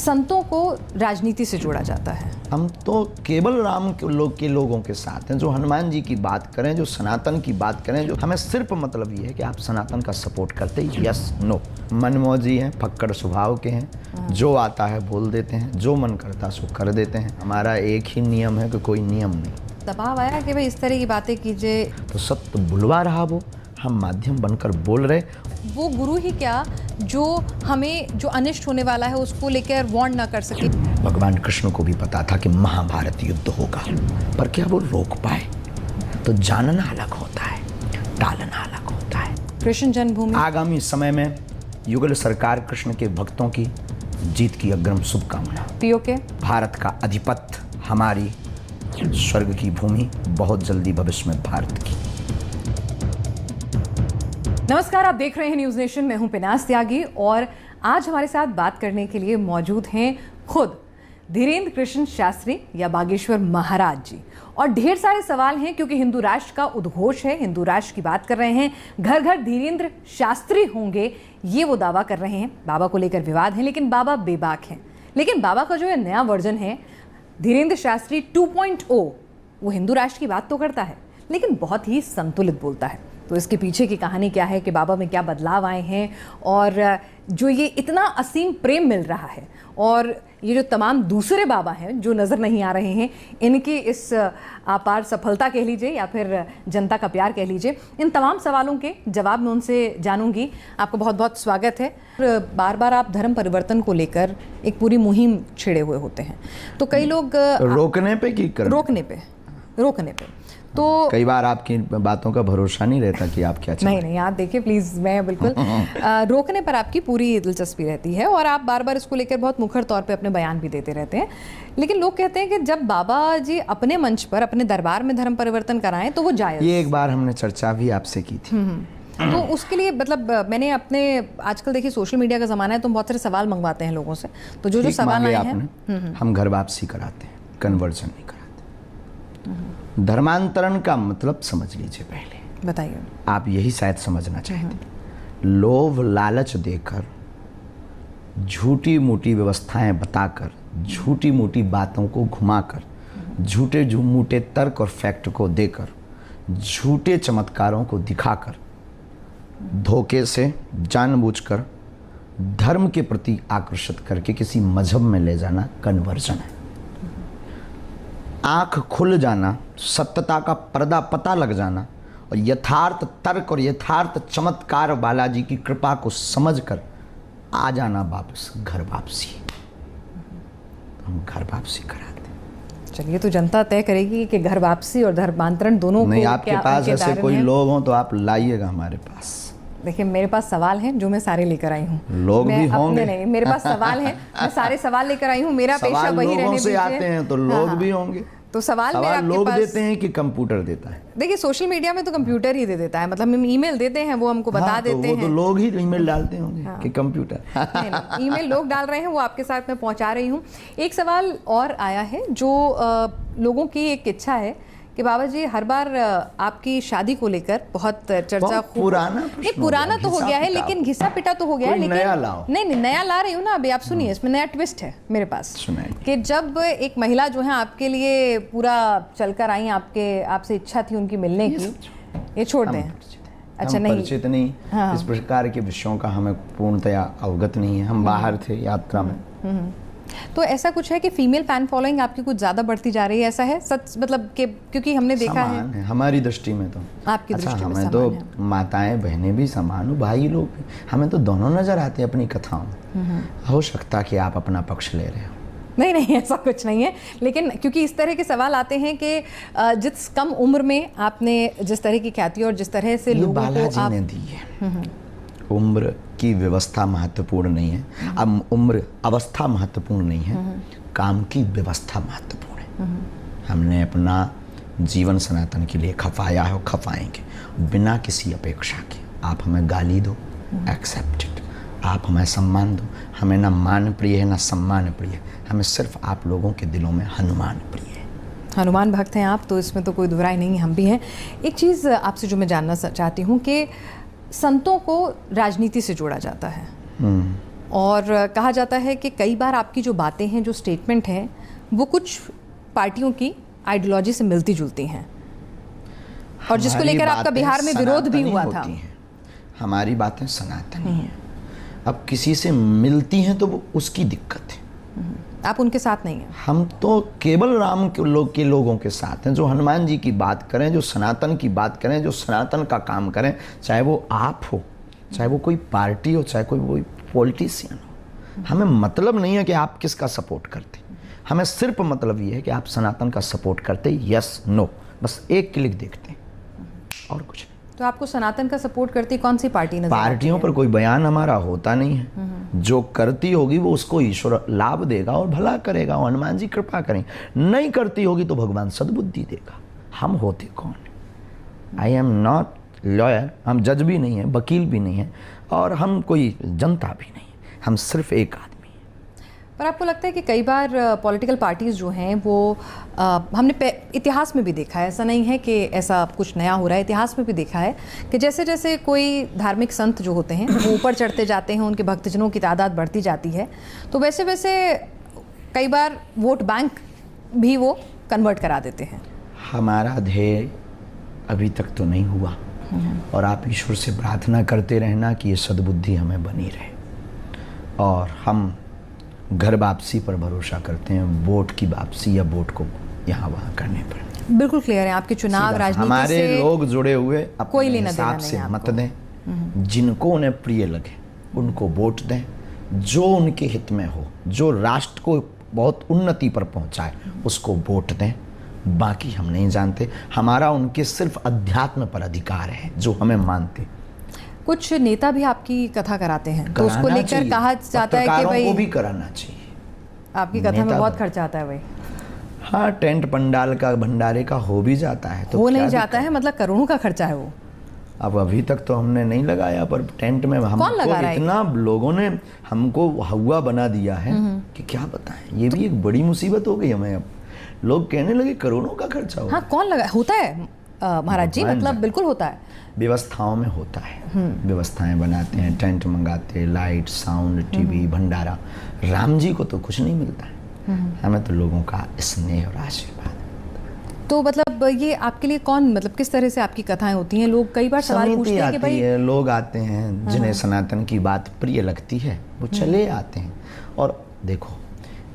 संतों को राजनीति से जोड़ा जाता है। हम तो केवल राम के लोगों के साथ हैं। जो हनुमान जी की बात करें, जो सनातन की बात करें, जो हमें सिर्फ मतलब ये है कि आप सनातन का सपोर्ट करते हैं, यस नो। मनमौजी हैं, फक्कड़ स्वभाव के हैं, जो आता है बोल देते हैं, जो मन करता सो कर देते हैं। हमारा एक ही नियम है कि कोई नियम नहीं। दबाव आया कि भाई इस तरह की बातें कीजिए, तो सत्य बुलवा रहा वो, हम माध्यम बनकर बोल रहे। वो गुरु ही क्या जो हमें जो अनिष्ट होने वाला है उसको लेकर वार्न ना कर सके। भगवान कृष्ण को भी पता था कि महाभारत युद्ध होगा, पर क्या वो रोक पाए? तो जानना अलग होता है, टालना अलग होता है। कृष्ण जन्मभूमि आगामी समय में युगल सरकार कृष्ण के भक्तों की जीत की अग्रिम शुभकामना। पीओके भारत का अधिपत्य, हमारी स्वर्ग की भूमि, बहुत जल्दी भविष्य में भारत की। नमस्कार, आप देख रहे हैं न्यूज़ नेशन। मैं हूं पिनास त्यागी और आज हमारे साथ बात करने के लिए मौजूद हैं खुद धीरेन्द्र कृष्ण शास्त्री या बागेश्वर महाराज जी। और ढेर सारे सवाल हैं क्योंकि हिंदू राष्ट्र का उद्घोष है, हिंदू राष्ट्र की बात कर रहे हैं। घर घर धीरेन्द्र शास्त्री होंगे, ये वो दावा कर रहे हैं। बाबा को लेकर विवाद है, लेकिन बाबा बेबाक हैं। लेकिन बाबा का जो नया वर्जन है धीरेन्द्र शास्त्री 2.0, वो हिंदू राष्ट्र की बात तो करता है लेकिन बहुत ही संतुलित बोलता है। तो इसके पीछे की कहानी क्या है कि बाबा में क्या बदलाव आए हैं और जो ये इतना असीम प्रेम मिल रहा है और ये जो तमाम दूसरे बाबा हैं जो नज़र नहीं आ रहे हैं, इनकी इस अपार सफलता कह लीजिए या फिर जनता का प्यार कह लीजिए, इन तमाम सवालों के जवाब मैं उनसे जानूंगी। आपका बहुत बहुत स्वागत है। बार बार आप धर्म परिवर्तन को लेकर एक पूरी मुहिम छेड़े हुए होते हैं, तो कई लोग रोकने पे की कर रोकने पे तो कई बार आपकी बातों का भरोसा नहीं रहता कि आप क्या चाहते हैं। नहीं, आप देखिए प्लीज़, मैं बिल्कुल रोकने पर आपकी पूरी दिलचस्पी रहती है और आप बार बार इसको लेकर बहुत मुखर तौर पे अपने बयान भी देते रहते हैं। लेकिन लोग कहते हैं कि जब बाबा जी अपने मंच पर, अपने दरबार में धर्म परिवर्तन कराएं तो वो जायज़। ये एक बार हमने चर्चा भी आपसे की थी। तो उसके लिए मतलब मैंने अपने, आजकल देखिए सोशल मीडिया का ज़माना है तो हम बहुत सारे सवाल मंगवाते हैं लोगों से, तो जो सवाल आए हैं हम घर वापसी कराते हैं, कन्वर्जन नहीं कराते। धर्मांतरण का मतलब समझ लीजिए। पहले बताइए। आप यही शायद समझना चाहते। लोभ लालच देकर, झूठी मूठी व्यवस्थाएं बताकर, झूठी मूठी बातों को घुमाकर, झूठे झूठे तर्क और फैक्ट को देकर, झूठे चमत्कारों को दिखाकर, धोखे से जानबूझकर धर्म के प्रति आकर्षित करके किसी मजहब में ले जाना कन्वर्जन है। आंख खुल जाना, सत्यता का पर्दा पता लग जाना और यथार्थ तर्क और यथार्थ चमत्कार बालाजी की कृपा को समझकर आ जाना वापस, घर वापसी। हम घर वापसी कराते। चलिए, तो जनता तय करेगी कि घर वापसी और धर्मांतरण दोनों नहीं। को आपके पास ऐसे कोई लोग हों तो आप लाइएगा हमारे पास। देखिए, मेरे पास सवाल हैं जो मैं सारे लेकर आई हूँ। लोग भी होंगे। नहीं, मेरे पास सवाल हैं, मैं सारे सवाल लेकर आई हूँ। मेरा पेशा वही रहने दीजिए। आते हैं तो लोग भी होंगे। तो सवाल मेरा लोग देते हैं कि कंप्यूटर देता है? देखिए, सोशल मीडिया में तो कंप्यूटर ही दे देता है, मतलब हम ईमेल देते हैं, वो हमको बता देते हैं। तो लोग ही ईमेल डालते होंगे कि कंप्यूटर। नहीं, ईमेल लोग डाल रहे हैं, वो आपके साथ मैं पहुंचा रही हूँ। एक सवाल और आया है जो लोगों की एक इच्छा है कि बाबा जी हर बार आपकी शादी को लेकर बहुत चर्चा, पुराना तो हो गया है लेकिन घिसा पिटा तो हो गया है, लेकिन नहीं नया ला रही हूँ ना। अभी आप सुनिए, इसमें नया ट्विस्ट है मेरे पास कि जब एक महिला जो है आपके लिए पूरा चलकर आई, आपसे इच्छा थी उनकी मिलने की, ये छोड़ दें। अच्छा, नहीं परिचित नहीं। हाँ। इस प्रकार के विषयों का हमें पूर्णतया अवगत नहीं है। हम बाहर थे यात्रा में। तो ऐसा कुछ है कि फीमेल फैन फॉलोइंग आपकी कुछ ज्यादा बढ़ती जा रही है, ऐसा है सच? मतलब कि क्योंकि हमने देखा है हमारी दृष्टि में तो, आपकी दृष्टि में हमें तो माताएं बहनें भी समान हो, भाई लोग भी, हमें तो दोनों नजर आते हैं अपनी कथाओं में। हो सकता कि आप अपना पक्ष ले रहे हो। नहीं, ऐसा कुछ नहीं है, लेकिन क्योंकि इस तरह के सवाल आते हैं कि जिस कम उम्र में आपने जिस तरह की ख्याति और जिस तरह से लोगों को बालाजी ने दी है। उम्र की व्यवस्था महत्वपूर्ण नहीं है, अब उम्र अवस्था महत्वपूर्ण नहीं है, काम की व्यवस्था महत्वपूर्ण है। हमने अपना जीवन सनातन के लिए खपाया है और खपाएंगे बिना किसी अपेक्षा के। आप हमें गाली दो, एक्सेप्टेड। आप हमें सम्मान दो, हमें ना मान प्रिय है ना सम्मान प्रिय, हमें सिर्फ आप लोगों के दिलों में हनुमान प्रिय है। हनुमान भक्त हैं आप, तो इसमें तो कोई दुराई नहीं, हम भी हैं। एक चीज़ आपसे जो मैं जानना चाहती हूँ कि संतों को राजनीति से जोड़ा जाता है, और कहा जाता है कि कई बार आपकी जो बातें हैं, जो स्टेटमेंट हैं, वो कुछ पार्टियों की आइडियोलॉजी से मिलती जुलती हैं, और जिसको लेकर आपका बिहार में विरोध भी हुआ था। हमारी बातें सनातनी हैं। अब किसी से मिलती हैं तो वो उसकी दिक्कत है, आप उनके साथ नहीं हैं। हम तो केवल राम के लोगों के साथ हैं, जो हनुमान जी की बात करें, जो सनातन की बात करें, जो सनातन का काम करें, चाहे वो आप हो, चाहे वो कोई पार्टी हो, चाहे कोई पॉलिटिशियन हो। हमें मतलब नहीं है कि आप किसका सपोर्ट करते, हमें सिर्फ मतलब ये है कि आप सनातन का सपोर्ट करते, यस नो, बस एक क्लिक देखते हैं और कुछ नहीं। तो आपको सनातन का सपोर्ट करती कौन सी पार्टी नजर पार्टियों पर कोई बयान हमारा होता नहीं है। जो करती होगी वो उसको ईश्वर लाभ देगा और भला करेगा, हनुमान जी कृपा करें। नहीं करती होगी तो भगवान सद्बुद्धि देगा। हम होते कौन? आई एम नॉट लॉयर, हम जज भी नहीं है, वकील भी नहीं है, और हम कोई जनता भी नहीं है, हम सिर्फ एक आदमी। पर आपको लगता है कि कई बार पॉलिटिकल पार्टीज़ जो हैं वो हमने इतिहास में भी देखा है, ऐसा नहीं है कि ऐसा कुछ नया हो रहा है, इतिहास में भी देखा है कि जैसे जैसे कोई धार्मिक संत जो होते हैं वो ऊपर चढ़ते जाते हैं, उनके भक्तजनों की तादाद बढ़ती जाती है, तो वैसे वैसे कई बार वोट बैंक भी वो कन्वर्ट करा देते हैं। हमारा ध्येय अभी तक तो नहीं हुआ, और आप ईश्वर से प्रार्थना करते रहना कि ये सद्बुद्धि हमें बनी रहे, और हम घर वापसी पर भरोसा करते हैं, वोट की वापसी या वोट को यहाँ वहाँ करने पर। बिल्कुल क्लियर है, आपके चुनाव राजनीति हमारे से लोग जुड़े हुए कोई अपने लेना देना हिसाब से नहीं मत दें, जिनको उन्हें प्रिय लगे उनको वोट दें, जो उनके हित में हो, जो राष्ट्र को बहुत उन्नति पर पहुंचाए उसको वोट दें। बाकी हम नहीं जानते, हमारा उनके सिर्फ अध्यात्म पर अधिकार है जो हमें मानते। कुछ नेता भी आपकी कथा कराते हैं, तो उसको लेकर कहा जाता है कि भाई वो भी कराना चाहिए। आपकी कथा में बहुत खर्चा आता है भाई। हाँ, टेंट पंडाल का, भंडारे का हो भी जाता है, तो वो नहीं जाता है, मतलब करोड़ों का खर्चा है वो। अब अभी तक तो हमने नहीं लगाया, पर टेंट में हमको इतना लोगों ने हमको हुआ बना दिया है कि क्या बताएं। ये भी एक बड़ी मुसीबत हो गई हमें। अब लोग कहने लगे करोड़ों का खर्चा हो। हाँ, कौन लगा? होता है महाराज जी, मतलब बिल्कुल होता है, व्यवस्थाओं में होता है। व्यवस्थाएं बनाते हैं, टेंट मंगाते हैं, लाइट, साउंड, टीवी, भंडारा। राम जी को तो कुछ नहीं मिलता है, हमें तो लोगों का स्नेह और आशीर्वाद। तो मतलब ये आपके लिए कौन, मतलब किस तरह से आपकी कथाएं होती हैं? लोग कई बार सवाल पूछते हैं कि भाई, लोग आते हैं जिन्हें सनातन की बात प्रिय लगती है, वो चले आते हैं। और देखो,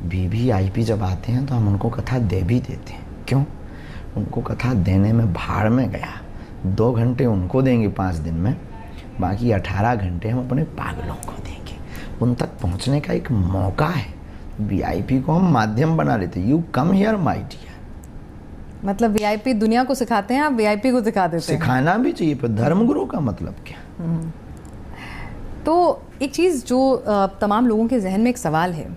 वीवीआईपी जब आते हैं तो हम उनको कथा दे भी देते हैं। क्यों? उनको कथा देने में भाड़ में गया, 2 घंटे उनको देंगे 5 दिन में, बाकी 18 घंटे हम अपने पागलों को देंगे। उन तक पहुंचने का एक मौका है। वीआईपी को हम माध्यम बना लेते, you come here my dear. मतलब वीआईपी दुनिया को सिखाते हैं, आप वीआईपी को दिखा देते हैं। सिखाना भी चाहिए, पर धर्मगुरु का मतलब क्या? तो एक चीज़ जो तमाम लोगों के जहन में एक सवाल है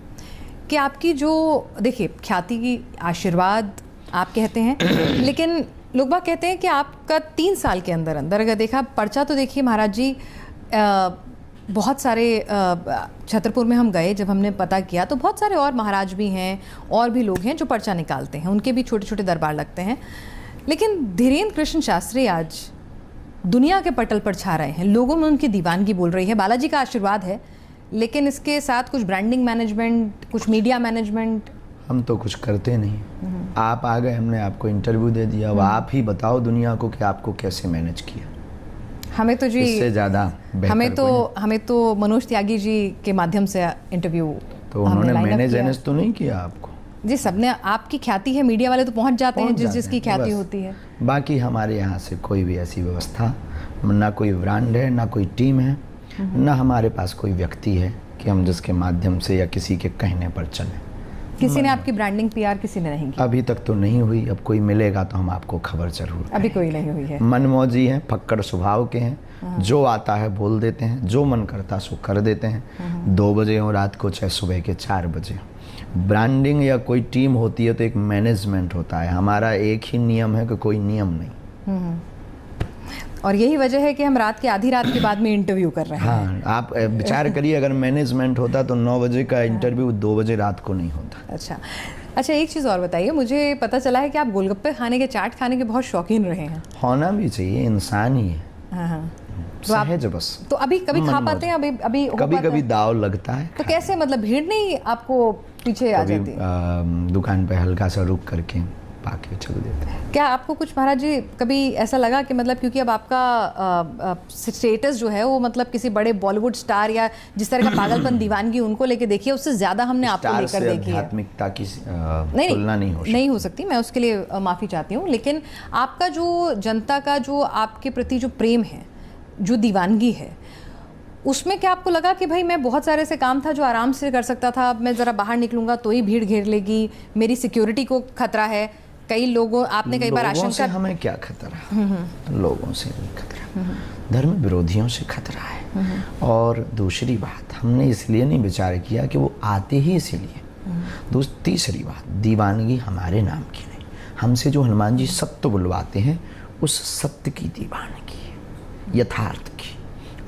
कि आपकी जो, देखिए, ख्याति की आशीर्वाद आप कहते हैं, लेकिन लोग बाग कहते हैं कि आपका 3 साल के अंदर अंदर अगर देखा पर्चा, तो देखिए महाराज जी, बहुत सारे छतरपुर में हम गए, जब हमने पता किया तो बहुत सारे और महाराज भी हैं और भी लोग हैं जो पर्चा निकालते हैं, उनके भी छोटे छोटे दरबार लगते हैं। लेकिन धीरेन्द्र कृष्ण शास्त्री आज दुनिया के पटल पर छा रहे हैं, लोगों में उनकी दीवानगी बोल रही है। बालाजी का आशीर्वाद है, लेकिन इसके साथ कुछ ब्रांडिंग मैनेजमेंट, कुछ मीडिया मैनेजमेंट। हम तो कुछ करते नहीं। आप आ गए, हमने आपको इंटरव्यू दे दिया, अब आप ही बताओ दुनिया को कि आपको कैसे मैनेज किया। हमें तो जी, इससे ज़्यादा हमें तो मनोज त्यागी जी के माध्यम से इंटरव्यू, तो उन्होंने मैनेज तो नहीं किया आपको जी। सबने, आपकी ख्याति है, मीडिया वाले तो पहुंच जाते हैं जिसकी ख्याति होती है। बाकी हमारे यहाँ से कोई भी ऐसी व्यवस्था, ना कोई ब्रांड है, ना कोई टीम है, ना हमारे पास कोई व्यक्ति है कि हम जिसके माध्यम से या किसी के कहने पर चलें। किसी ने आपकी ब्रांडिंग पीआर किसी ने नहीं की? अभी तक तो नहीं हुई, अब कोई मिलेगा तो हम आपको खबर जरूर। अभी कोई नहीं हुई है। मनमौजी हैं, फक्कड़ स्वभाव के हैं, जो आता है बोल देते हैं, जो मन करता सो कर देते हैं। 2 बजे हो रात को, चाहे सुबह के 4 बजे। ब्रांडिंग या कोई टीम होती है तो एक मैनेजमेंट होता है, हमारा एक ही नियम है कि कोई नियम नहीं। और यही वजह है कि हम रात के आधी रात के बाद में इंटरव्यू कर रहे हैं। हाँ, आप विचार करिए, अगर मैनेजमेंट होता तो 9 बजे का इंटरव्यू 2 बजे रात को नहीं होता। अच्छा, एक चीज़ और बताइए, मुझे पता चला है कि आप गोलगप्पे खाने के, चाट खाने के बहुत शौकीन रहे हैं। होना भी चाहिए, इंसान ही है। हाँ। सहज बस। तो अभी कभी खा पाते हैं? अभी हो कभी पाता कभी है? दाव लगता है। तो कैसे, मतलब भीड़ नहीं आपको पीछे आ जाती? दुकान पे हल्का सा रुक करके पाके चल देते हैं। क्या आपको कुछ महाराज जी कभी ऐसा लगा कि मतलब क्योंकि अब आपका स्टेटस जो है वो मतलब किसी बड़े बॉलीवुड स्टार या जिस तरह का पागलपन दीवानगी उनको लेके देखी है, उससे ज्यादा हमने आपको लेकर देखी है। आध्यात्मिकता की तुलना नहीं हो सकती। मैं उसके लिए माफ़ी चाहती हूँ, लेकिन आपका जो जनता का जो आपके प्रति जो प्रेम है, जो दीवानगी है, उसमें क्या आपको लगा कि भाई मैं बहुत सारे ऐसे काम था जो आराम से कर सकता था, अब मैं ज़रा बाहर निकलूंगा तो ही भीड़ घेर लेगी, मेरी सिक्योरिटी को खतरा है? कई लोगों, आपने कई बार आशंका, हमें क्या खतरा, लोगों से नहीं खतरा, धर्म विरोधियों से खतरा है। और दूसरी बात, हमने इसलिए नहीं विचार किया कि वो आते ही इसीलिए। तीसरी बात, दीवानगी हमारे नाम की नहीं, हमसे जो हनुमान जी सत्य बुलवाते हैं उस सत्य की दीवानगी है, यथार्थ की।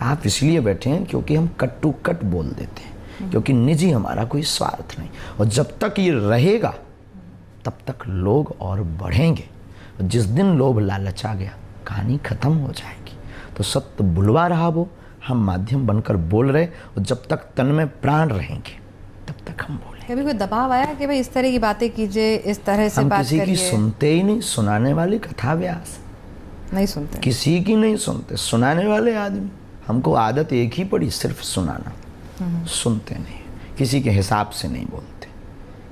आप इसलिए बैठे हैं क्योंकि हम कट टू कट बोल देते हैं, क्योंकि निजी हमारा कोई स्वार्थ नहीं। और जब तक ये रहेगा तब तक लोग और बढ़ेंगे। जिस दिन लोभ लालच आ गया, कहानी खत्म हो जाएगी। तो सत्य बुलवा रहा वो, हम माध्यम बनकर बोल रहे, और जब तक तन में प्राण रहेंगे तब तक हम बोलें। कभी कोई दबाव आया कि भाई इस तरह की बातें कीजिए, इस तरह से बात करिए? हम किसी की सुनते ही नहीं, सुनाने वाले कथा व्यास नहीं सुनते, किसी की नहीं सुनते, सुनाने वाले आदमी। हमको आदत एक ही पड़ी, सिर्फ सुनाना, सुनते नहीं, किसी के हिसाब से नहीं बोलते,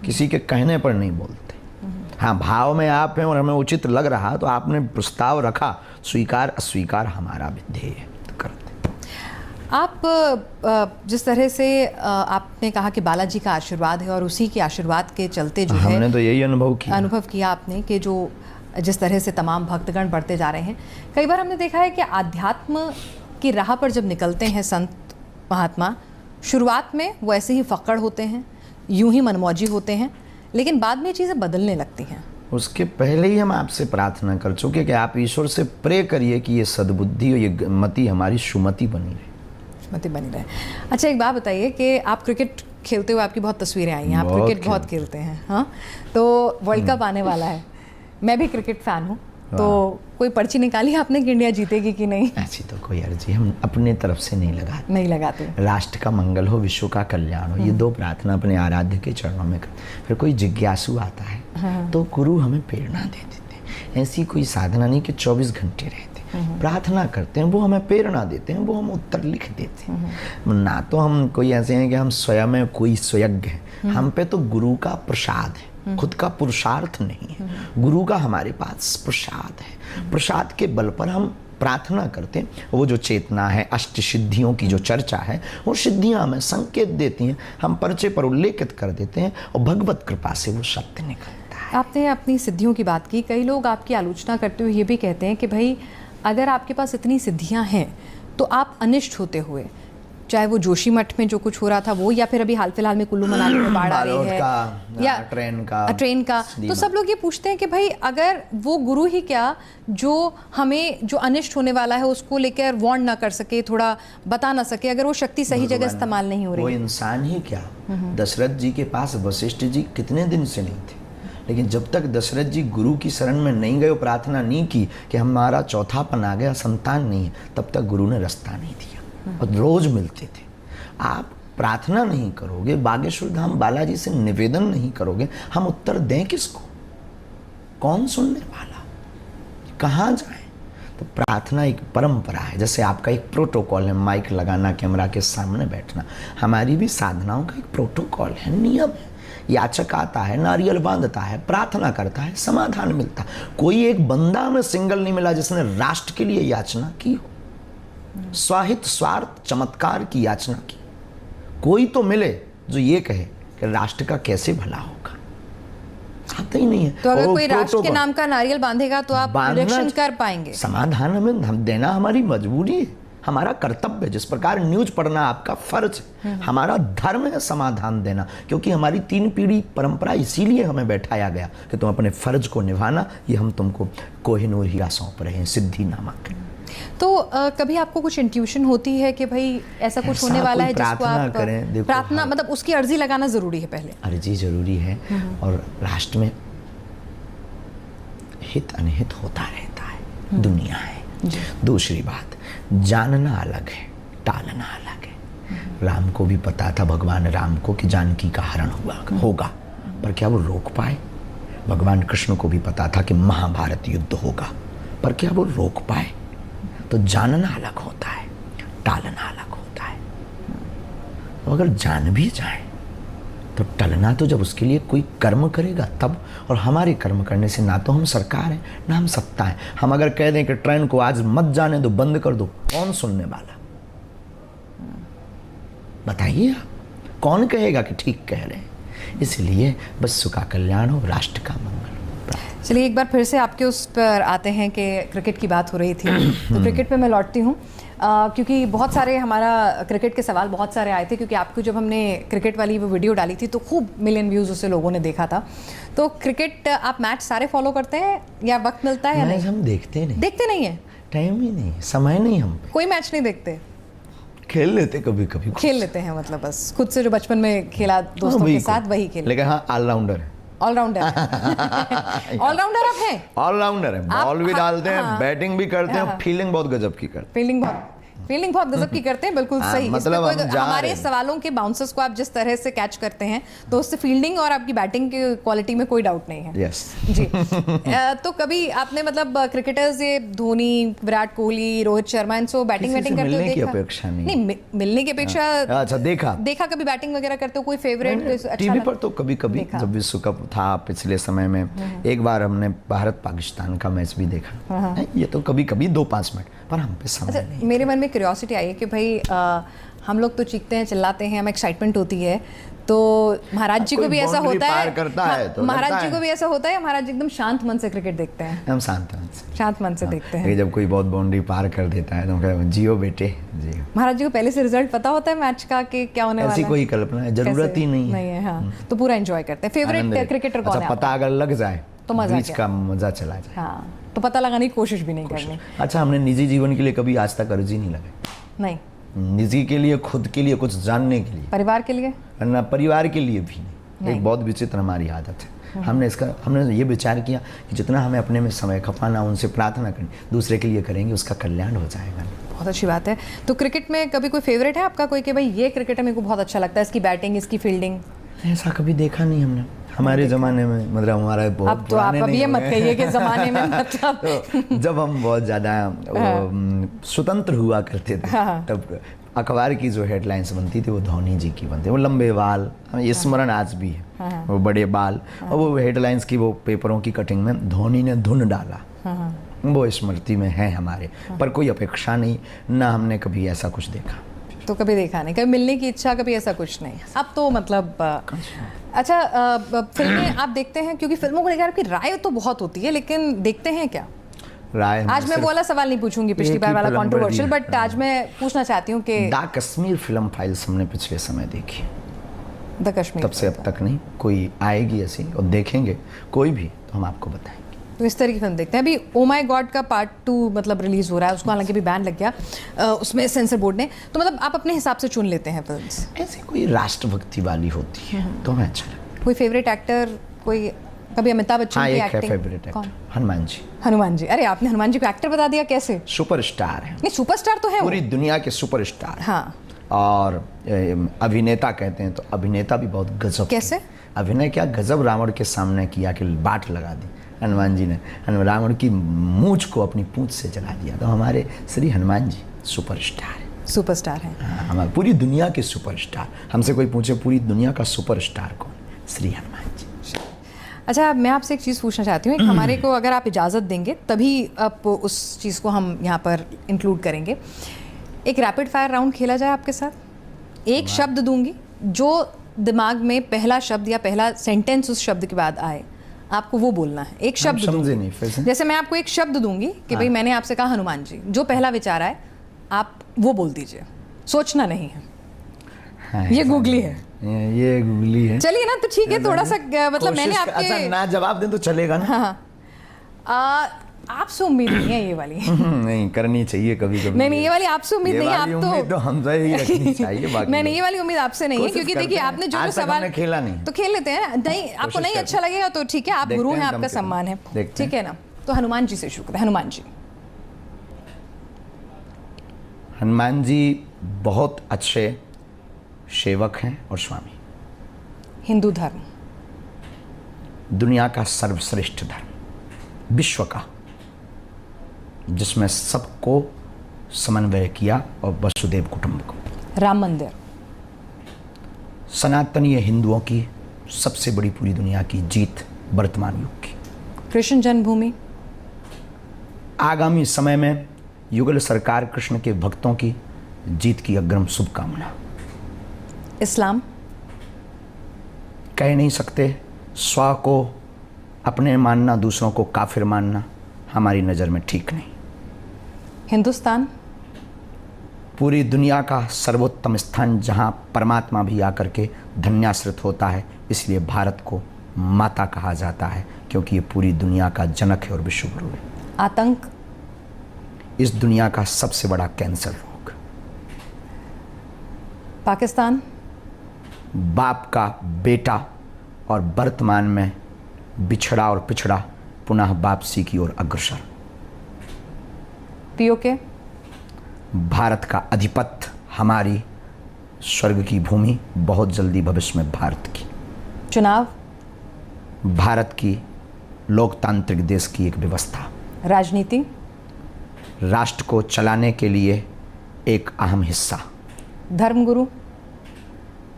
किसी के कहने पर नहीं बोलते। हाँ, भाव में आप हैं और हमें उचित लग रहा तो आपने प्रस्ताव रखा, स्वीकार अस्वीकार हमारा भी ध्येय है, तो करते। आप जिस तरह से आपने कहा कि बालाजी का आशीर्वाद है और उसी के आशीर्वाद के चलते जो है, हमने तो यही अनुभव किया आपने कि जो जिस तरह से तमाम भक्तगण बढ़ते जा रहे हैं। कई बार हमने देखा है कि आध्यात्म की राह पर जब निकलते हैं संत महात्मा, शुरुआत में वो ऐसे ही फक्कड़ होते हैं, यूं ही मनमौजी होते हैं, लेकिन बाद में चीज़ें बदलने लगती हैं। उसके पहले ही हम आपसे प्रार्थना कर चुके कि आप ईश्वर से प्रे करिए कि ये सद्बुद्धि और ये मति हमारी सुमति बनी रहे। अच्छा, एक बात बताइए कि आप क्रिकेट खेलते हुए आपकी बहुत तस्वीरें आई हैं, आप क्रिकेट बहुत खेलते हैं। हाँ, तो वर्ल्ड कप आने वाला है, मैं भी क्रिकेट फ़ैन हूँ, तो कोई पर्ची निकाली आपने कि इंडिया जीतेगी कि नहीं? ऐसी तो कोई अर्जी हम अपने तरफ से नहीं लगाते। राष्ट्र का मंगल हो, विश्व का कल्याण हो, ये दो प्रार्थना अपने आराध्य के चरणों में कर। फिर कोई जिज्ञासु आता है तो गुरु हमें प्रेरणा दे देते हैं। ऐसी कोई साधना नहीं कि 24 घंटे रहते, प्रार्थना करते हैं, वो हमें प्रेरणा देते हैं, वो हम उत्तर लिख देते हैं। ना तो हम कोई ऐसे हैं कि हम स्वयं कोई स्वयज्ञ हैं, हम पे तो गुरु का प्रसाद है, खुद का पुरुषार्थ नहीं है, गुरु का हमारे पास प्रसाद है। प्रसाद के बल पर हम प्रार्थना करते हैं। वो जो चेतना है, अष्ट सिद्धियों की जो चर्चा है, वो सिद्धियां हमें संकेत देती हैं, हम पर्चे पर उल्लेखित कर देते हैं और भगवत कृपा से वो सत्य निकलता है। आपने अपनी सिद्धियों की बात की, कई लोग आपकी आलोचना करते हुए ये भी कहते हैं कि भाई अगर आपके पास इतनी सिद्धियां हैं तो आप अनिष्ट होते हुए, चाहे वो जोशी मठ में जो कुछ हो रहा था वो, या फिर अभी हाल फिलहाल में कुल्लू मनाली में बाढ़ आ रही है, या ट्रेन का, तो सब लोग ये पूछते हैं कि भाई अगर वो गुरु ही क्या जो हमें जो अनिष्ट होने वाला है उसको लेकर वार्न ना कर सके, थोड़ा बता ना सके, अगर वो शक्ति सही जगह इस्तेमाल नहीं हो रही, वो इंसान ही क्या। दशरथ जी के पास वशिष्ठ जी कितने दिन से नहीं थे, लेकिन जब तक दशरथ जी गुरु की शरण में नहीं गए, प्रार्थना नहीं की कि हमारा चौथापन आ गया, संतान नहीं है, तब तक गुरु ने रास्ता नहीं दिया और रोज मिलते थे। आप प्रार्थना नहीं करोगे, बागेश्वर धाम बालाजी से निवेदन नहीं करोगे, हम उत्तर दें किसको? कौन सुनने वाला, कहाँ जाएं? तो प्रार्थना एक परंपरा है, जैसे आपका एक प्रोटोकॉल है, माइक लगाना, कैमरा के सामने बैठना, हमारी भी साधनाओं का एक प्रोटोकॉल है, नियम है। याचक आता है, नारियल बांधता है, प्रार्थना करता है, समाधान मिलता। कोई एक बंदा हमें सिंगल नहीं मिला जिसने राष्ट्र के लिए याचना की हो, स्वाहित स्वार्थ चमत्कार की याचना की। कोई तो मिले जो ये कहे कि राष्ट्र का कैसे भला होगा, आता ही नहीं है। तो अगर कोई राष्ट्र के नाम का नारियल बांधेगा तो आप इलेक्शन कर पाएंगे? समाधान हमें हम देना हमारी मजबूरी है, हमारा कर्तव्य है। जिस प्रकार न्यूज पढ़ना आपका फर्ज है, हमारा धर्म है समाधान देना, क्योंकि हमारी 3 पीढ़ी परंपरा इसीलिए हमें बैठाया गया कि तुम अपने फर्ज को निभाना, ये हम तुमको कोहिनूर हीरा सौंप रहे हैं, सिद्धि नामक। तो कभी आपको कुछ इंट्यूशन होती है कि भाई ऐसा कुछ होने वाला है जिसको आप करें? प्रार्थना मतलब उसकी अर्जी लगाना जरूरी है पहले? अर्जी जरूरी है, और राष्ट्र में हित अनहित होता रहता है, दुनिया है। दूसरी बात, जानना अलग है, टालना अलग है। राम को भी पता था, भगवान राम को, कि जानकी का हरण होगा, पर क्या वो रोक पाए? भगवान कृष्ण को भी पता था कि महाभारत युद्ध होगा, पर क्या वो रोक पाए? तो जानना अलग होता है, टालना अलग होता है। तो अगर जान भी जाए तो टलना तो जब उसके लिए कोई कर्म करेगा तब। और हमारे कर्म करने से ना तो हम सरकार हैं ना हम सत्ता है। हम अगर कह दें कि ट्रेन को आज मत जाने दो, बंद कर दो, कौन सुनने वाला? बताइए आप, कौन कहेगा कि ठीक कह रहे हैं? इसलिए बस सुखा कल्याण हो, राष्ट्र का मंगल हो। चलिए एक बार फिर से आपके उस पर आते हैं कि क्रिकेट की बात हो रही थी तो क्रिकेट पे मैं लौटती हूँ, क्योंकि बहुत सारे हमारा क्रिकेट के सवाल बहुत सारे आए थे, क्योंकि आपको जब हमने क्रिकेट वाली वो वीडियो डाली थी तो खूब मिलियन व्यूज़ उससे लोगों ने देखा था। तो क्रिकेट आप मैच सारे फॉलो करते हैं या वक्त मिलता है या नहीं? हम देखते नहीं। देखते नहीं है? टाइम ही नहीं, समय नहीं हम पे। कोई मैच नहीं देखते? खेल लेते कभी कभी, खेल लेते हैं, मतलब बस खुद से जो बचपन में खेला दोस्तों के साथ वही खेल। लेकिन हाँ, ऑलराउंडर है। ऑलराउंडर ऑलराउंडर आप हैं? ऑलराउंडर है, बॉल भी डालते हैं, बैटिंग भी करते हैं, फील्डिंग बहुत गजब की करते हैं। फील्डिंग बहुत गजब की करते हैं, बिल्कुल सही। मतलब हमारे सवालों के बाउंसर्स को आप जिस तरह से कैच करते हैं तो उससे फील्डिंग और आपकी बैटिंग की क्वालिटी में कोई डाउट नहीं है। यस जी। तो कभी आपने मतलब क्रिकेटर्स ये धोनी, विराट कोहली, रोहित शर्मा, इनसे बैटिंग करते हो मिलने देखा? की अपेक्षा नहीं, मिलने की अपेक्षा। अच्छा, देखा कभी बैटिंग वगैरह करते हो? कोई फेवरेट टीवी पर तो कभी कभी, जब विश्व कप था पिछले समय में, एक बार हमने भारत पाकिस्तान का मैच भी देखा। ये तो कभी कभी 2-5 मिनट, पर हम पे समय नहीं। मेरे मन में क्यूरियोसिटी आई है कि भाई हम लोग तो चीखते हैं, चिल्लाते हैं, हमें एक्साइटमेंट होती है, तो महाराज जी को भी ऐसा होता है? तो महाराज जी को भी ऐसा होता है? महाराज जी एकदम शांत मन से क्रिकेट देखते हैं? हम शांत मन से देखते हैं। जब कोई बहुत बाउंड्री पार कर देता है तो कहते हैं जियो बेटे जियो। महाराज जी को पहले से रिजल्ट पता होता है मैच का कि क्या होने वाला है? ऐसी कोई कल्पना है, जरूरत ही नहीं है। हाँ, तो पूरा एंजॉय करते हैं। फेवरेट क्रिकेटर कौन है? पता अगर लग जाए तो बीच का मजा चला जाए। हाँ, तो पता लगाने की कोशिश भी नहीं करनी। अच्छा, हमने निजी जीवन के लिए कभी आज तक अर्जी नहीं लगाई। नहीं, निजी के लिए, खुद के लिए, कुछ जानने के लिए। परिवार के लिए? ना, परिवार के लिए भी नहीं। एक बहुत विचित्र हमारी आदत है। हमने ये विचार किया कि जितना हमें अपने में समय खपाना, उनसे प्रार्थना करनी, दूसरे के लिए करेंगे, उसका कल्याण हो जाएगा। बहुत अच्छी बात है। तो क्रिकेट में कभी कोई फेवरेट है आपका, कोई कि भाई ये क्रिकेटर मेरे को बहुत अच्छा लगता है, इसकी बैटिंग, इसकी फील्डिंग? ऐसा कभी देखा नहीं हमने हमारे ज़माने में, मतलब हमारा बहुत अब तो आप अभी ये मत कहिए कि ज़माने में मतलब तो जब हम बहुत ज़्यादा स्वतंत्र हुआ करते थे, तब अखबार की जो हेडलाइंस बनती थी वो धोनी जी की बनती, वो लंबे बाल, ये स्मरण आज भी है, वो बड़े बाल, और वो हेडलाइंस की, वो पेपरों की कटिंग में धोनी ने धुन डाला, वो स्मृति में है हमारे। पर कोई अपेक्षा नहीं, ना हमने कभी ऐसा कुछ देखा। तो कभी देखा नहीं, कभी मिलने की इच्छा, कभी ऐसा कुछ नहीं? अब तो मतलब अच्छा, फिल्में आप देखते हैं? क्योंकि फिल्मों को लेकर आपकी राय तो बहुत होती है, लेकिन देखते हैं क्या? राय आज मैं वो वाला सवाल नहीं पूछूंगी, पिछली बार वाला कंट्रोवर्शियल, बट आज मैं पूछना चाहती हूँ कि द कश्मीर फिल्म फाइल्स हमने पिछले समय देखी। द कश्मीर, तब से अब तक नहीं कोई आएगी ऐसी, और देखेंगे कोई भी तो हम आपको बताएंगे। तो इस तरह की फिल्म देखते हैं। अभी ओ माय गॉड का पार्ट 2 मतलब रिलीज हो रहा है, उसको हालांकि भी बैन लग गया उसमें सेंसर बोर्ड ने, तो मतलब आप अपने हिसाब से चुन लेते हैं फिल्म्स? ऐसी कोई राष्ट्रभक्ति वाली होती है तो हमें अच्छा लगता है। कोई फेवरेट एक्टर, कोई कभी अमिताभ बच्चन की acting? Favourite actor Hanuman ji. Hanuman ji? अरे आपने हनुमान जी को एक्टर बता दिया, कैसे? सुपरस्टार है। नहीं, सुपरस्टार तो है, पूरी दुनिया के सुपरस्टार। हाँ। और अभिनेता कहते हैं तो अभिनेता भी बहुत गजब। कैसे? अभिनय क्या गजब रावण के सामने किया कि बाट लगा दी हनुमान जी ने, रावण की मूंछ को अपनी पूंछ से जला दिया। तो हमारे श्री हनुमान जी सुपरस्टार है। सुपरस्टार है हमारे पूरी दुनिया के सुपरस्टार। हमसे कोई पूछे पूरी दुनिया का सुपरस्टार कौन? श्री हनुमान जी। अच्छा, मैं आपसे एक चीज़ पूछना चाहती हूँ, हमारे को अगर आप इजाज़त देंगे तभी आप उस चीज़ को हम यहाँ पर इंक्लूड करेंगे। एक रैपिड फायर राउंड खेला जाए आपके साथ। एक शब्द दूंगी, जो दिमाग में पहला शब्द या पहला सेंटेंस उस शब्द के बाद आए, आपको वो बोलना है। एक शब्द समझे नहीं फिर से? जैसे मैं आपको एक शब्द दूंगी कि भाई मैंने आपसे कहा हनुमान जी, जो पहला विचार आए आप वो बोल दीजिए, सोचना नहीं है। ये गूगली है, ये गूगली है। चलिए ना, तो ठीक है, थोड़ा सा मतलब मैंने आपके अच्छा ना जवाब दें तो चलेगा ना? हाँ, आपसे उम्मीद नहीं है ये वाली। नहीं, करनी चाहिए कभी कभी। नहीं, ये वाली आपसे उम्मीद नहीं है। आप तो हमसे ही रखनी चाहिए। बाकी नहीं, ये वाली उम्मीद आपसे नहीं है, क्योंकि देखिए आपने जो सवाल खेला नहीं तो खेल लेते हैं। नहीं, आपको नहीं अच्छा लगेगा तो ठीक है, आप गुरु हैं, आपका सम्मान है, ठीक है ना? तो हनुमान जी से शुरू करें। हनुमान जी। हनुमान जी बहुत अच्छे सेवक हैं और स्वामी। हिंदू धर्म दुनिया का सर्वश्रेष्ठ धर्म, विश्व का, जिसमें सबको समन्वय किया और वसुदेव कुटुंबकम। राम मंदिर सनातनीय हिंदुओं की सबसे बड़ी पूरी दुनिया की जीत वर्तमान युग की। कृष्ण जन्मभूमि आगामी समय में युगल सरकार कृष्ण के भक्तों की जीत की अग्रिम शुभकामना। इस्लाम कह नहीं सकते, स्व को अपने मानना, दूसरों को काफिर मानना हमारी नज़र में ठीक नहीं। हिंदुस्तान पूरी दुनिया का सर्वोत्तम स्थान जहां परमात्मा भी आकर के धन्याश्रित होता है, इसलिए भारत को माता कहा जाता है, क्योंकि ये पूरी दुनिया का जनक है और विश्व गुरु है। आतंक इस दुनिया का सबसे बड़ा कैंसर रोग। पाकिस्तान बाप का बेटा और वर्तमान में बिछड़ा और पिछड़ा पुनः वापसी की ओर अग्रसर। पीओके भारत का अधिपत्य, हमारी स्वर्ग की भूमि, बहुत जल्दी भविष्य में भारत की। चुनाव भारत की लोकतांत्रिक देश की एक व्यवस्था। राजनीति राष्ट्र को चलाने के लिए एक अहम हिस्सा। धर्मगुरु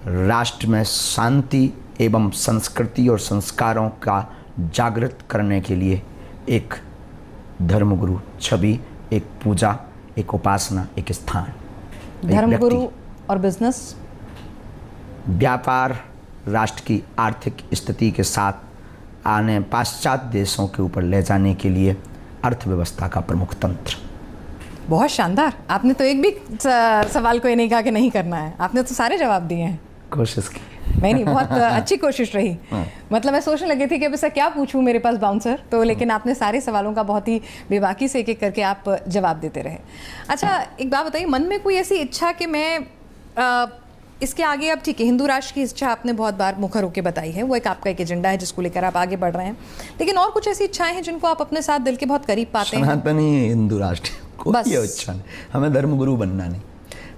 राष्ट्र में शांति एवं संस्कृति और संस्कारों का जागृत करने के लिए एक धर्मगुरु छवि, एक पूजा, एक उपासना, एक स्थान। धर्मगुरु और बिजनेस व्यापार राष्ट्र की आर्थिक स्थिति के साथ आने पाश्चात्य देशों के ऊपर ले जाने के लिए अर्थव्यवस्था का प्रमुख तंत्र। बहुत शानदार। आपने तो एक भी सवाल को ये नहीं कहा कि नहीं करना है, आपने तो सारे जवाब दिए हैं। कोशिश की। नहीं, बहुत अच्छी कोशिश रही। मतलब मैं सोचने लगी थी कि अब ऐसा क्या पूछूं, मेरे पास बाउंसर तो, लेकिन आपने सारे सवालों का बहुत ही बेबाकी से एक एक करके आप जवाब देते रहे। अच्छा, एक बात बताइए, मन में कोई ऐसी इच्छा कि मैं इसके आगे, अब ठीक है हिंदू राष्ट्र की इच्छा आपने बहुत बार मुखर होकर बताई है, वो एक आपका एक एजेंडा है जिसको लेकर आप आगे बढ़ रहे हैं, लेकिन और कुछ ऐसी इच्छाएं हैं जिनको आप अपने साथ दिल के बहुत करीब पाते हैं? सनातनी हिंदू राष्ट्र कोई इच्छा नहीं, हमें धर्मगुरु बनना नहीं,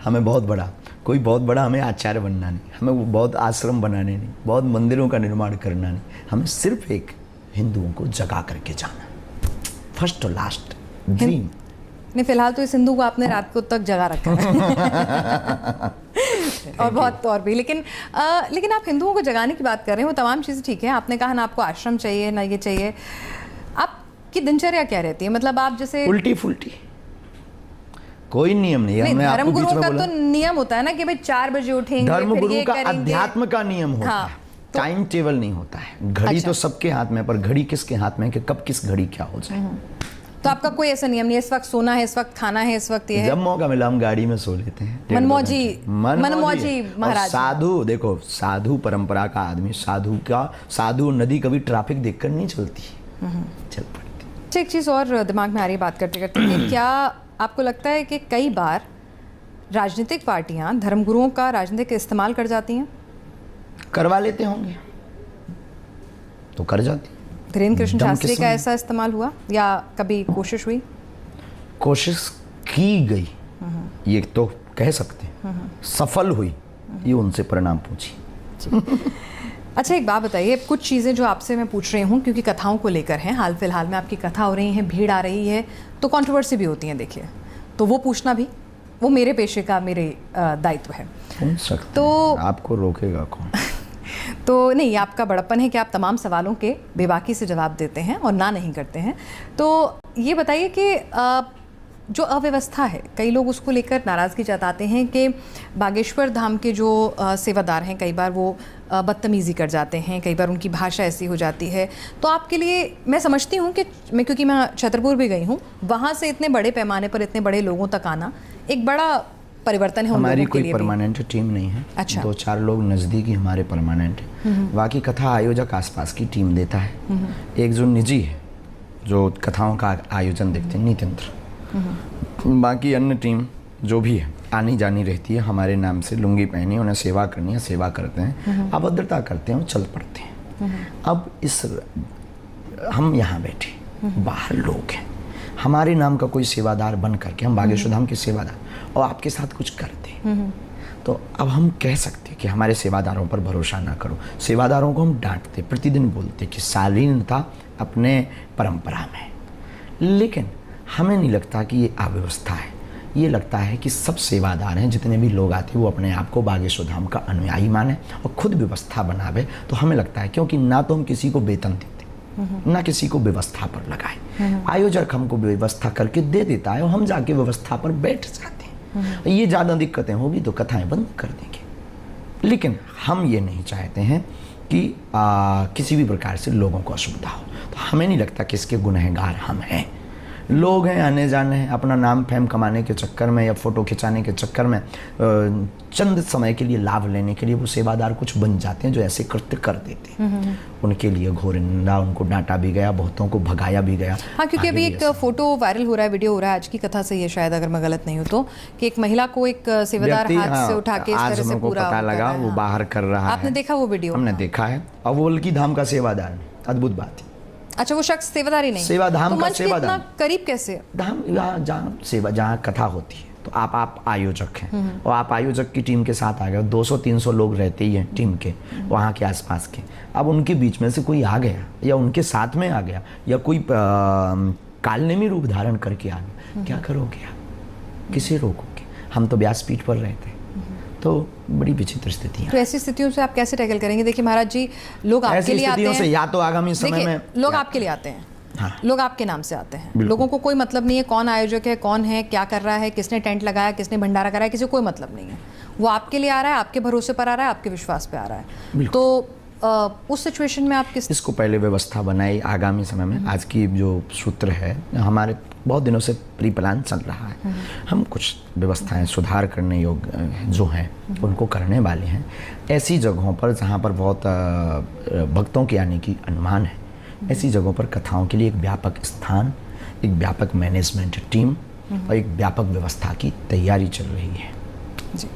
हमें बहुत बड़ा हमें आचार्य बनना नहीं, हमें वो बहुत आश्रम बनाने नहीं, बहुत मंदिरों का निर्माण करना नहीं, हमें सिर्फ एक हिंदुओं को जगा करके जाना, फर्स्ट और लास्ट ड्रीम। नहीं, फिलहाल तो इस हिंदू को आपने रात को तक जगा रखा है और बहुत और भी, लेकिन आप हिंदुओं को जगाने की बात कर रहे हैं, वो तमाम चीज़ें ठीक है। आपने कहा ना आपको आश्रम चाहिए ना ये चाहिए, आपकी दिनचर्या क्या रहती है? मतलब आप जैसे उल्टी फुल्टी, कोई नियम नहीं है। धर्मगुरु का तो नियम होता है ना कि भाई 4 बजे उठेंगे, धर्मगुरु का अध्यात्म का नियम होता है, टाइम टेबल नहीं होता है। घड़ी तो सबके हाथ में, पर घड़ी किसके हाथ में कि कब किस घड़ी क्या हो जाए। तो आपका कोई ऐसा नियम नहीं है, इस वक्त सोना है, इस वक्त खाना है, इस वक्त ये है? जब मौका मिला हम गाड़ी में सो लेते हैं। मनमौजी महाराज। साधु, देखो साधु परंपरा का आदमी, साधु नदी कभी ट्रैफिक देखकर नहीं चलती, चल पड़ती। एक चीज़ और दिमाग में आ रही है बात करते करते कि क्या आपको लगता है कि कई बार राजनीतिक पार्टियां धर्मगुरुओं का राजनीतिक इस्तेमाल कर जाती हैं? करवा लेते होंगे तो कर जाती। धीरेन्द्र कृष्ण शास्त्री का ऐसा इस्तेमाल हुआ या कभी कोशिश हुई? कोशिश की गई, ये तो कह सकते हैं, सफल हुई, ये उनसे परिणाम पूछी। अच्छा, एक बात बताइए, कुछ चीज़ें जो आपसे मैं पूछ रही हूँ क्योंकि कथाओं को लेकर हैं, हाल फिलहाल में आपकी कथा हो रही है, भीड़ आ रही है, तो कंट्रोवर्सी भी होती है, देखिए, तो वो पूछना भी वो मेरे पेशे का मेरे दायित्व है। पूछ सकते तो हैं, आपको रोकेगा कौन? तो नहीं, आपका बड़प्पन है कि आप तमाम सवालों के बेबाकी से जवाब देते हैं और ना नहीं करते हैं। तो ये बताइए कि जो अव्यवस्था है, कई लोग उसको लेकर नाराज़गी जताते हैं कि बागेश्वर धाम के जो सेवादार हैं, कई बार वो बदतमीज़ी कर जाते हैं, कई बार उनकी भाषा ऐसी हो जाती है। तो आपके लिए मैं समझती हूँ कि क्योंकि मैं छतरपुर भी गई हूँ, वहाँ से इतने बड़े पैमाने पर इतने बड़े लोगों तक आना एक बड़ा परिवर्तन है। हमारी कोई परमानेंट टीम नहीं है। अच्छा। 2-4 लोग नज़दीकी हमारे परमानेंट है, बाकी कथा आयोजक आसपास की टीम देता है। एक जो निजी है जो कथाओं का आयोजन देखते हैं, नीतंत्र, बाकी अन्य टीम जो भी है आनी जानी रहती है हमारे नाम से, लुंगी पहनी, उन्हें सेवा करनी है, सेवा करते हैं, अभद्रता करते हैं, चल पड़ते हैं। अब हम यहाँ बैठे, बाहर लोग हैं, हमारे नाम का कोई सेवादार बन करके, हम बागेश्वर धाम के सेवादार, और आपके साथ कुछ करते, तो अब हम कह सकते कि हमारे सेवादारों पर भरोसा ना करो। सेवादारों को हम डांटते, प्रतिदिन बोलते कि शालीनता अपने परंपरा में, लेकिन हमें नहीं लगता कि ये अव्यवस्था है। ये लगता है कि सब सेवादार हैं, जितने भी लोग आते हैं वो अपने आप को बागेश्वर धाम का अनुयायी माने और खुद व्यवस्था बनावे। तो हमें लगता है, क्योंकि ना तो हम किसी को वेतन देते, ना किसी को व्यवस्था पर लगाए, आयोजक हमको व्यवस्था करके दे देता है और हम जाके व्यवस्था पर बैठ जाते हैं। ये ज़्यादा दिक्कतें होगी तो कथाएं बंद कर देंगे, लेकिन हम ये नहीं चाहते हैं कि किसी भी प्रकार से लोगों को असुविधा हो। तो हमें नहीं लगता कि इसके गुनहगार हम हैं। लोग हैं, आने जाने हैं, अपना नाम फेम कमाने के चक्कर में या फोटो खिंचाने के चक्कर में चंद समय के लिए लाभ लेने के लिए वो सेवादार कुछ बन जाते हैं जो ऐसे कृत्य कर देते हैं। उनके लिए घोर निंदा, उनको डांटा भी गया, बहुतों को भगाया भी गया। हाँ, क्योंकि अभी एक फोटो वायरल हो रहा है, वीडियो हो रहा है, आज की कथा से ये शायद, अगर मैं गलत नहीं हूँ तो, कि एक महिला को एक सेवादार हाथ से उठा के इस तरह से पूरा पता लगा वो बाहर कर रहा है। आपने देखा वो वीडियो? हमने देखा है, और वो बल्कि धाम का सेवादार, अद्भुत बात है। अच्छा, वो शख्स सेवादार ही नहीं, सेवा धाम का सेवादार, इतना करीब कैसे? धाम जहाँ सेवा, जहाँ कथा होती है, तो आप आयोजक हैं और आप आयोजक की टीम के साथ आ गए, 200-300 लोग रहते ही हैं टीम के वहाँ के आसपास के। अब उनके बीच में से कोई आ गया या उनके साथ में आ गया या कोई कालनेमी रूप धारण करके आ गया, क्या करोगे आप? किसे रोकोगे? हम तो व्यासपीठ पर रहते हैं, तो बड़ी विचित्र स्थिति है। तो ऐसी स्थितियों से आप कैसे टैकल करेंगे? देखिए महाराज जी, लोग आपके लिए आते हैं, से या तो आगामी समय में लोग आपके लिए आते हैं, हाँ, लोग आपके नाम से आते हैं, लोगों को कोई मतलब नहीं है कौन आयोजक है, कौन है, क्या कर रहा है, किसने टेंट लगाया, किसने भंडारा कराया, किसी को कोई मतलब नहीं है। वो आपके लिए आ रहा है, आपके भरोसे पर आ रहा है, आपके विश्वास पे आ रहा है। तो उस सिचुएशन में आप किस, इसको पहले व्यवस्था बनाई आगामी समय में। आज की जो सूत्र है, हमारे बहुत दिनों से प्री प्लान चल रहा है, हम कुछ व्यवस्थाएं सुधार करने योग्य जो हैं उनको करने वाले हैं। ऐसी जगहों पर जहाँ पर बहुत भक्तों के आने की अनुमान है, ऐसी जगहों पर कथाओं के लिए एक व्यापक स्थान, एक व्यापक मैनेजमेंट टीम और एक व्यापक व्यवस्था की तैयारी चल रही है। जी,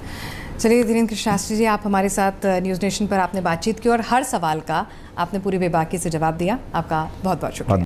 चलिए धीरेन्द्र कृष्ण शास्त्री जी, आप हमारे साथ न्यूज़ नेशन पर आपने बातचीत की और हर सवाल का आपने पूरी बेबाकी से जवाब दिया। आपका बहुत बहुत शुक्रिया।